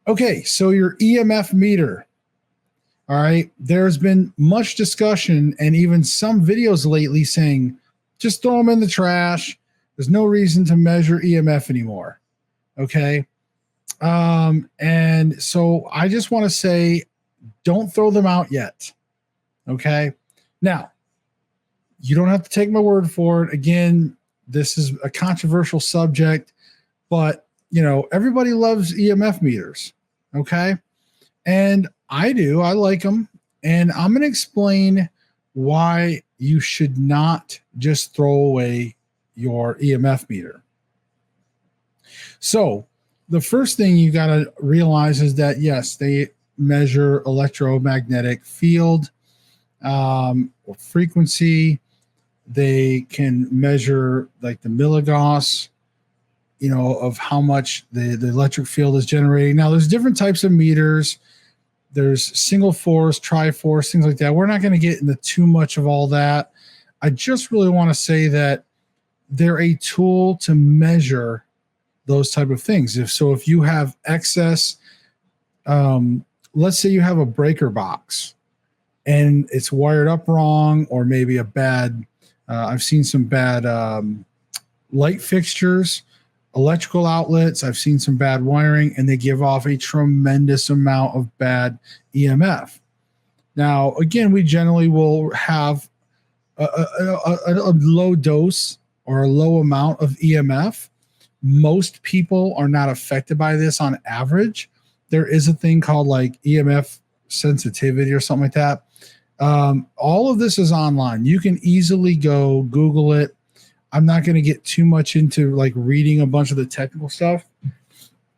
Okay, so your EMF meter. All right. There's been much discussion and even some videos lately saying just throw them in the trash. There's no reason to measure EMF anymore. Okay. And so I just want to say don't throw them out yet. Okay. Now, you don't have to take my word for it. Again, this is a controversial subject, but everybody loves EMF meters. Okay. And I do. I like them. And I'm going to explain why you should not just throw away your EMF meter. So, the first thing you got to realize is that, yes, they measure electromagnetic field or frequency. They can measure like the milligauss, of how much the electric field is generating. Now, there's different types of meters. There's single force, triforce, things like that. We're not going to get into too much of all that. I just really want to say that they're a tool to measure those type of things. If you have excess, let's say you have a breaker box and it's wired up wrong, or maybe a bad, I've seen some bad light fixtures, electrical outlets. I've seen some bad wiring, and they give off a tremendous amount of bad EMF. Now, again, we generally will have a low dose or a low amount of EMF. Most people are not affected by this on average. There is a thing called like EMF sensitivity or something like that. All of this is online. You can easily go Google it. I'm not going to get too much into like reading a bunch of the technical stuff.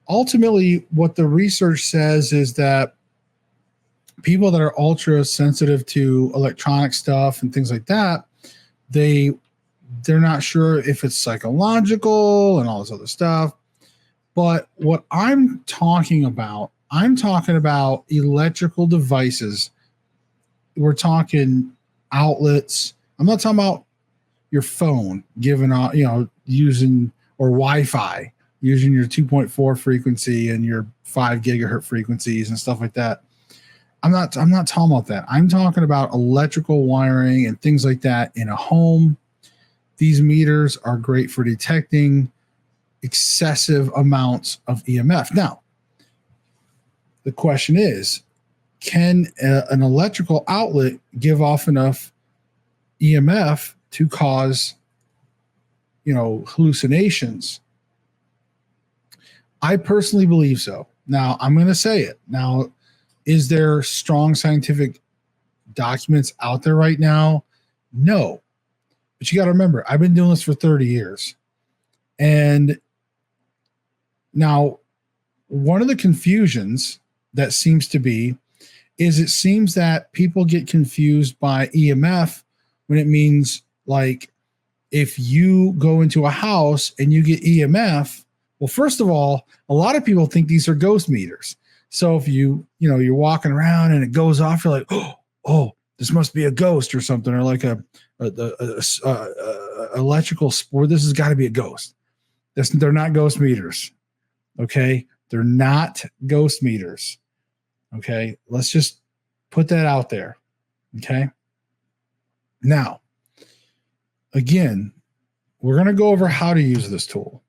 Ultimately, what the research says is that people that are ultra sensitive to electronic stuff and things like that, they're not sure if it's psychological and all this other stuff. But what I'm talking about electrical devices. We're talking outlets. I'm not talking about your phone giving out, using, or Wi-Fi, using your 2.4 frequency and your 5 gigahertz frequencies and stuff like that. I'm not talking about that. I'm talking about electrical wiring and things like that in a home. These meters are great for detecting excessive amounts of EMF. Now, the question is, can an electrical outlet give off enough EMF to cause, hallucinations? I personally believe so. Now, I'm going to say it. Now, is there strong scientific documents out there right now? No. But you got to remember, I've been doing this for 30 years. And now, one of the confusions that seems to be is it seems that people get confused by EMF when it means, like, if you go into a house and you get EMF, well, first of all, a lot of people think these are ghost meters. So if you're walking around and it goes off, you're like, oh, this must be a ghost or something, or like a electrical spore. This has got to be a ghost. They're not ghost meters. Okay, they're not ghost meters. Okay, let's just put that out there. Okay. Now, again, we're going to go over how to use this tool.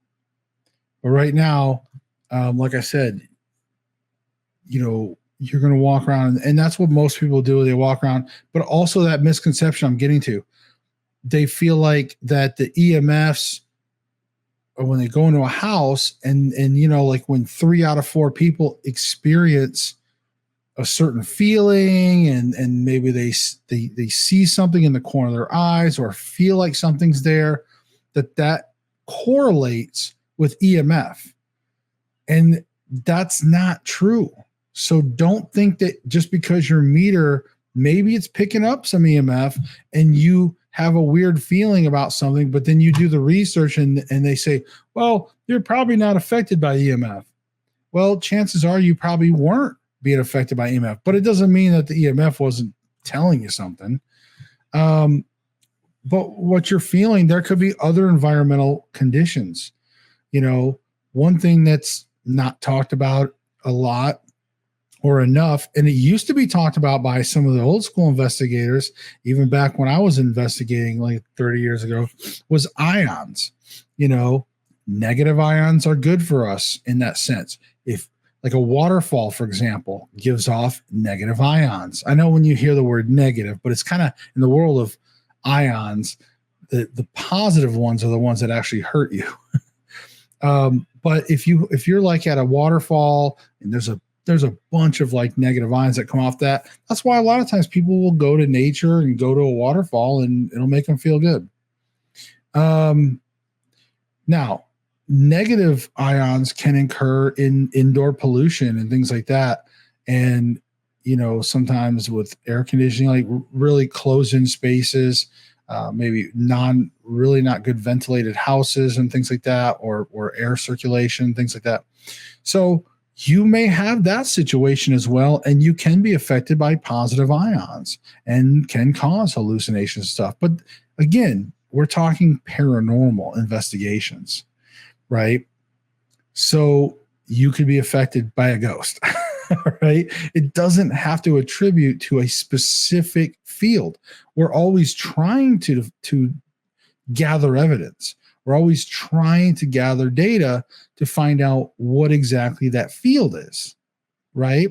But right now, like I said, you're going to walk around, and that's what most people do. They walk around, but also that misconception I'm getting to, they feel like that the EMFs, or when they go into a house and like when 3 out of 4 people experience a certain feeling and maybe they see something in the corner of their eyes or feel like something's there, that correlates with EMF. And that's not true. So don't think that just because your meter, maybe it's picking up some EMF and you have a weird feeling about something, but then you do the research and they say, well, you're probably not affected by EMF. Well, chances are you probably weren't being affected by EMF, but it doesn't mean that the EMF wasn't telling you something. But what you're feeling, there could be other environmental conditions. One thing that's not talked about a lot or enough, and it used to be talked about by some of the old school investigators, even back when I was investigating like 30 years ago, was ions. You know, negative ions are good for us in that sense. If like a waterfall, for example, gives off negative ions. I know when you hear the word negative, but it's kind of in the world of ions, the positive ones are the ones that actually hurt you. But if you're like at a waterfall and there's a bunch of like negative ions that come off that, that's why a lot of times people will go to nature and go to a waterfall and it'll make them feel good. Now, negative ions can occur in indoor pollution and things like that. And, you know, sometimes with air conditioning, like really closed in spaces, maybe really not good ventilated houses and things like that, or air circulation, things like that. So you may have that situation as well, and you can be affected by positive ions and can cause hallucinations and stuff. But again, we're talking paranormal investigations, right? So you could be affected by a ghost, right? It doesn't have to attribute to a specific field. We're always trying to gather evidence. We're always trying to gather data to find out what exactly that field is, right?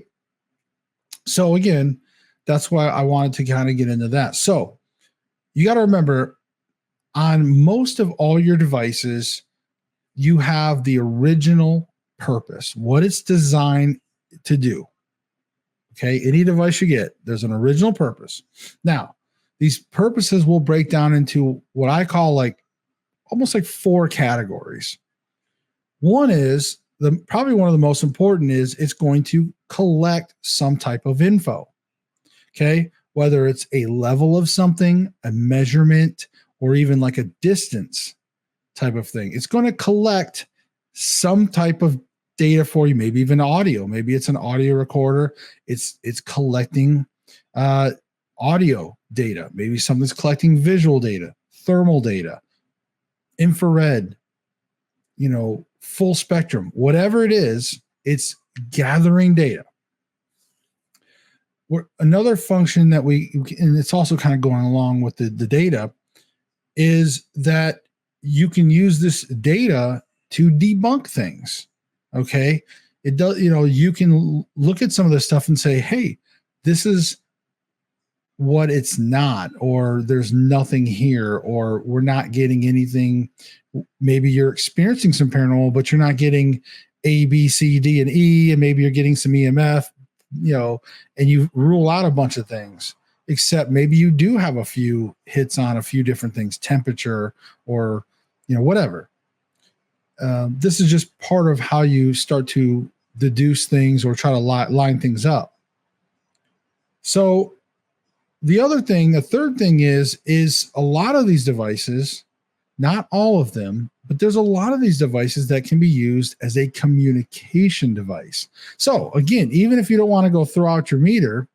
So again, that's why I wanted to kind of get into that. So you got to remember, on most of all your devices, you have the original purpose, what it's designed to do. Okay, any device you get, there's an original purpose. Now, these purposes will break down into what I call like almost like 4 categories. One is probably one of the most important is it's going to collect some type of info. Okay, whether it's a level of something, a measurement, or even like a distance type of thing. It's going to collect some type of data for you, maybe even audio. Maybe it's an audio recorder. It's collecting audio data. Maybe something's collecting visual data, thermal data, infrared, you know, full spectrum, whatever it is, it's gathering data. Another function that and it's also kind of going along with the data, is that you can use this data to debunk things. Okay. It does, you know, you can look at some of this stuff and say, hey, this is what it's not, or there's nothing here, or we're not getting anything. Maybe you're experiencing some paranormal, but you're not getting A, B, C, D, and E, and maybe you're getting some EMF, you know, and you rule out a bunch of things, except maybe you do have a few hits on a few different things, temperature, or, you know, whatever. This is just part of how you start to deduce things or try to line things up. So the third thing is a lot of these devices, not all of them, but there's a lot of these devices that can be used as a communication device. So again, even if you don't want to go throw out your meter,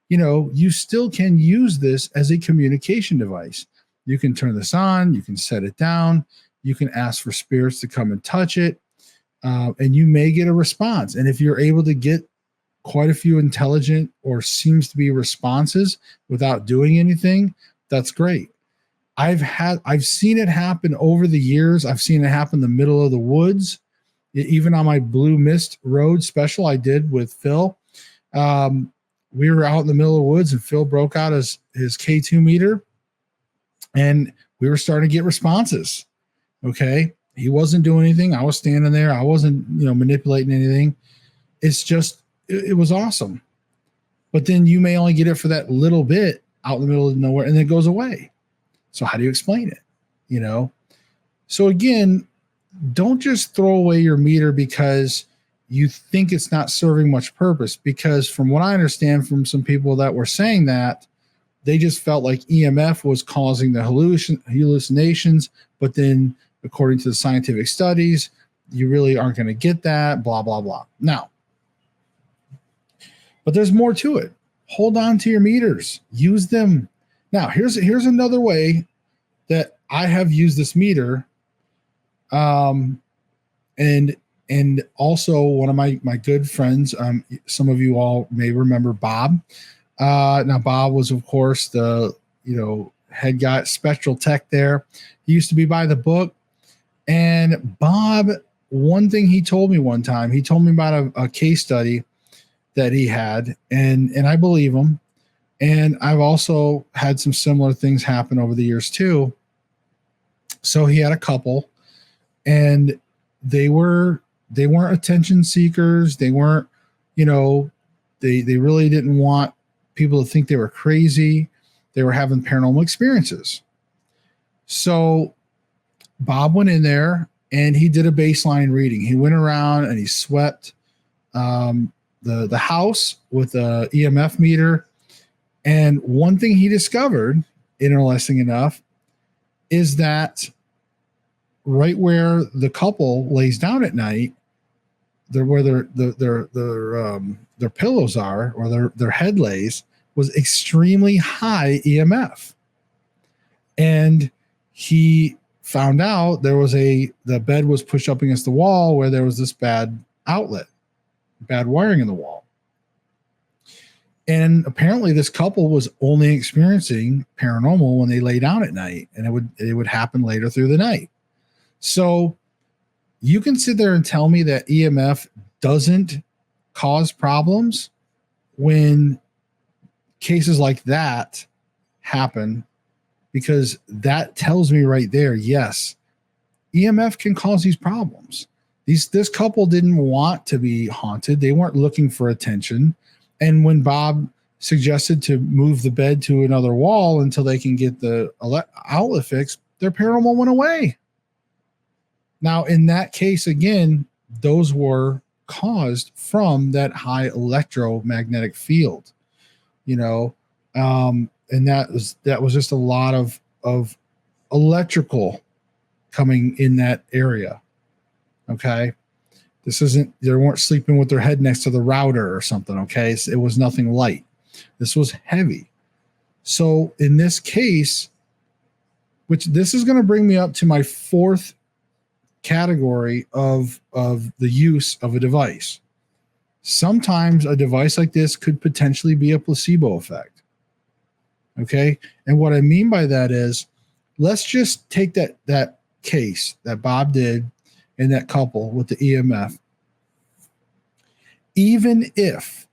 you know, you still can use this as a communication device. You can turn this on, you can set it down, you can ask for spirits to come and touch it, and you may get a response. And if you're able to get quite a few intelligent or seems to be responses without doing anything, that's great. I've seen it happen over the years. I've seen it happen in the middle of the woods. Even on my Blue Mist Road special I did with Phil, we were out in the middle of the woods and Phil broke out his K2 meter and we were starting to get responses. Okay. He wasn't doing anything. I was standing there. I wasn't, you know, manipulating anything. It's just, it was awesome. But then you may only get it for that little bit out in the middle of nowhere and then it goes away. So how do you explain it? You know? So again, don't just throw away your meter because you think it's not serving much purpose, because from what I understand from some people that were saying that, they just felt like EMF was causing the hallucinations, but then according to the scientific studies, you really aren't going to get that, blah, blah, blah. Now, but there's more to it. Hold on to your meters. Use them. Now, here's another way that I have used this meter, and And also one of my good friends, some of you all may remember Bob. Now Bob was, of course, the head guy, spectral tech there. He used to be by the book. And Bob, one thing he told me one time, he told me about a case study that he had, and I believe him. And I've also had some similar things happen over the years too. So he had a couple, and they weren't attention seekers. They weren't, they really didn't want people to think they were crazy. They were having paranormal experiences. So Bob went in there and he did a baseline reading. He went around and he swept the house with a EMF meter. And one thing he discovered, interesting enough, is that right where the couple lays down at night, where their pillows are, or their head lays, was extremely high EMF. And he found out the bed was pushed up against the wall where there was this bad wiring in the wall. And apparently this couple was only experiencing paranormal when they lay down at night, and it would happen later through the night. So you can sit there and tell me that EMF doesn't cause problems when cases like that happen, because that tells me right there, yes, EMF can cause these problems. This couple didn't want to be haunted. They weren't looking for attention. And when Bob suggested to move the bed to another wall until they can get the outlet fixed, their paranormal went away. Now, in that case, again, those were caused from that high electromagnetic field, and that was just a lot of electrical coming in that area. Okay. They weren't sleeping with their head next to the router or something. Okay. It was nothing light. This was heavy. So in this case, which this is going to bring me up to my fourth category of the use of a device. Sometimes a device like this could potentially be a placebo effect. Okay. And what I mean by that is, let's just take that case that Bob did in that couple with the EMF. Even if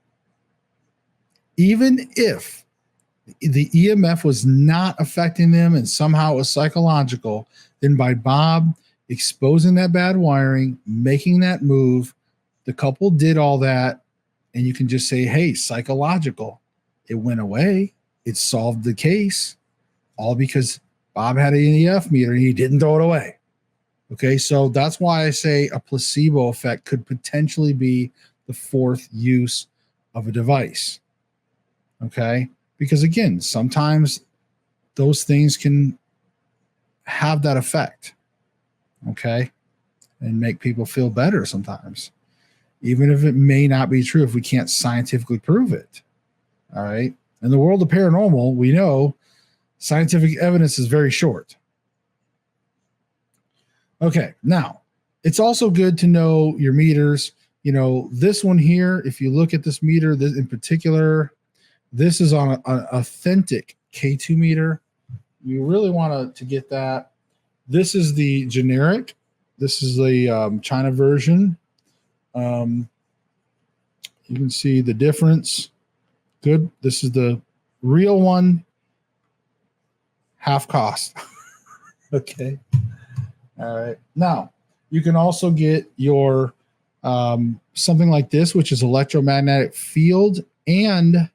the EMF was not affecting them and somehow it was psychological, then by Bob exposing that bad wiring, making that move, the couple did all that, and you can just say, hey, psychological. It went away. It solved the case, all because Bob had an EMF meter and he didn't throw it away. Okay, so that's why I say a placebo effect could potentially be the fourth use of a device. Okay, because again, sometimes those things can have that effect. Okay, and make people feel better sometimes, even if it may not be true, if we can't scientifically prove it. All right, in the world of paranormal, we know scientific evidence is very short. Okay, now it's also good to know your meters. This one here, if you look at this meter, this in particular, this is on an authentic K2 meter. You really want to get that. This is the generic. This is the China version. You can see the difference. Good. This is the real one. Half cost. Okay. All right. Now, you can also get your something like this, which is electromagnetic field and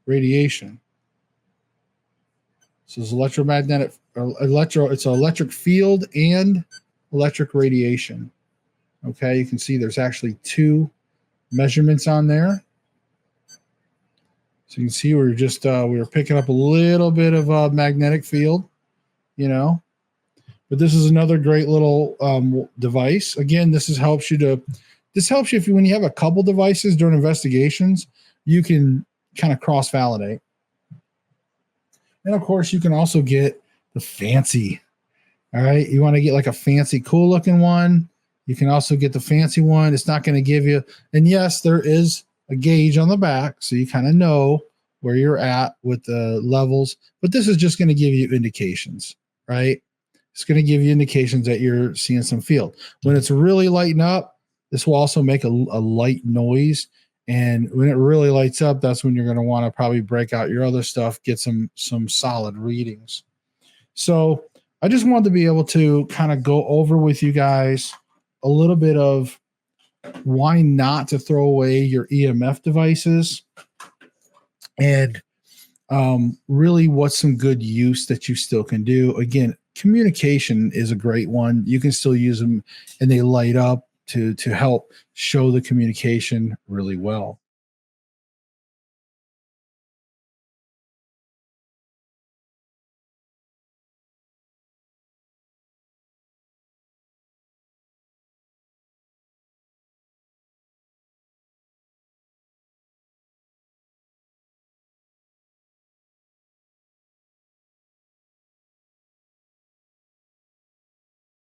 radiation. So it's electromagnetic, it's an electric field and electric radiation. Okay, you can see there's actually two measurements on there. So you can see we're just we were picking up a little bit of a magnetic field, But this is another great little device. Again, this helps you if when you have a couple devices during investigations, you can kind of cross-validate. And of course, you can also get the fancy. All right, you want to get like a fancy, cool-looking one. You can also get the fancy one. It's not going to give you, and yes, there is a gauge on the back, so you kind of know where you're at with the levels, but this is just going to give you indications, right? It's going to give you indications that you're seeing some field. When it's really lighting up, this will also make a light noise. And when it really lights up, that's when you're going to want to probably break out your other stuff, get some solid readings. So I just wanted to be able to kind of go over with you guys a little bit of why not to throw away your EMF devices, and really what's some good use that you still can do. Again, communication is a great one. You can still use them, and they light up to help show the communication really well.